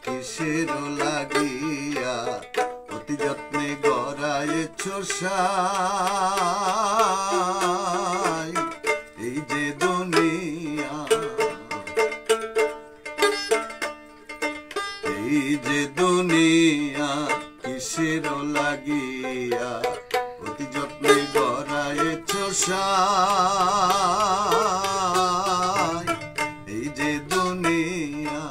কিসের লাগিয়া অতি যত্নে গড়াইছ সাই এই যে দুনিয়া কিসের লাগিয়া অতি যত্নে গড়াইছ সাই এই যে দুনিয়া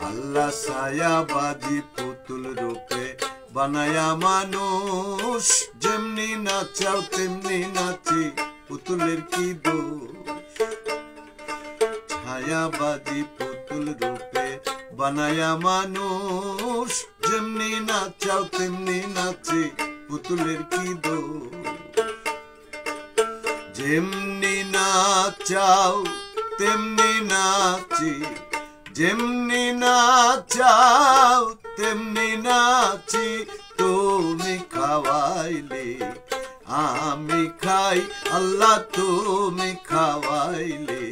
আল্লাহ ছায়াবাজি পুতুল রূপে বানায়া মানুষ যেমনি নাচাও তেমনি নাচি পুতুলের কি দোষ ছায়াবাজি পুতুল রূপে বানায়া মানুষ যেমনি নাচাও তেমনি নাচি পুতুলের কি দোষ যেমনি নাচাও তেমনি নাচি যেমনি নাচাও তেমনি নাচি তুমি খাওয়াইলে আমি খাই আল্লাহ তুমি খাওয়াইলে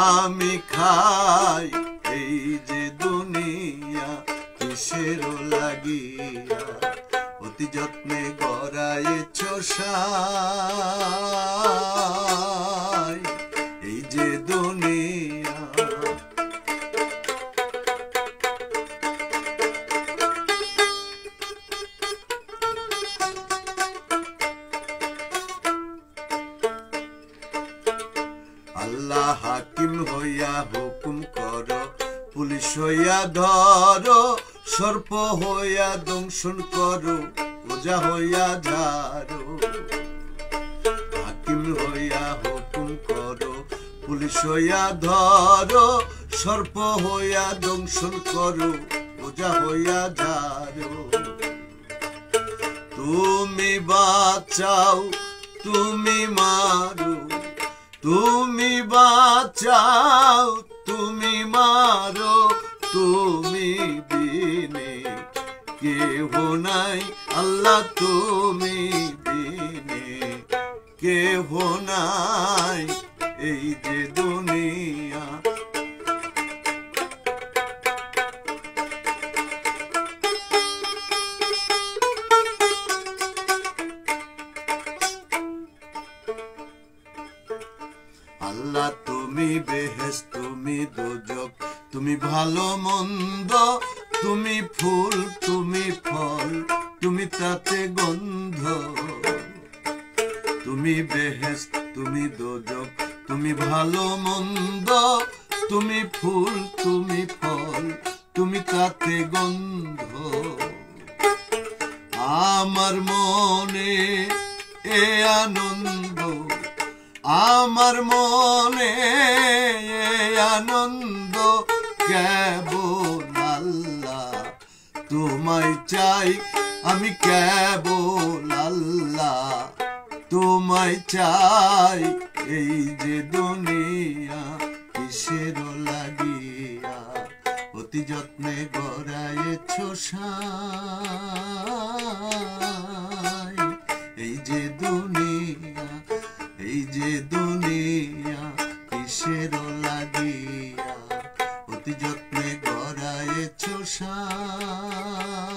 আমি খাই এই যে দুনিয়া কিসের লাগিয়া অতি যত্নে গড়াইছ সাই এই যে দুনিয়া আল্লাহ হাকিম হইয়া হুকুম করো পুলিশ হইয়া ধরো সর্প হইয়া দংশন করো ওজা হইয়া ঝাড়ো হাকিম হইয়া হুকুম করো পুলিশ হইয়া ধরো সর্প হইয়া দংশন করো ওজা হইয়া ঝাড়ো তুমি বাঁচাও তুমি মারো তুমি বাঁচাও তুমি মারো তুমি বিনে কেহ নাই আল্লাহ তুমি বিনে কেহ নাই এই যে দুনিয়া আল্লাহ তুমি বেহেশত তুমি দোজখ তুমি ভালো মন্দ তুমি ফুল তুমি ফল তুমি তাতে গন্ধ তুমি বেহেশত তুমি দোজখ তুমি ভালো মন্দ তুমি ফুল তুমি ফল তুমি তাতে গন্ধ আমার মনে এ আনন্দ আমার মনে আনন্দ কেবল আল্লাহ তোমায় চাই আমি কেবল আল্লাহ তোমায় চাই এই যে দুনিয়া কিসের লাগিয়া অতি যত্নে গড়াইছ সাই এই যে দুনিয়া এই যে দুনিয়া কিসের লাগিয়া অতি যত্নে গড়াইছ সাই।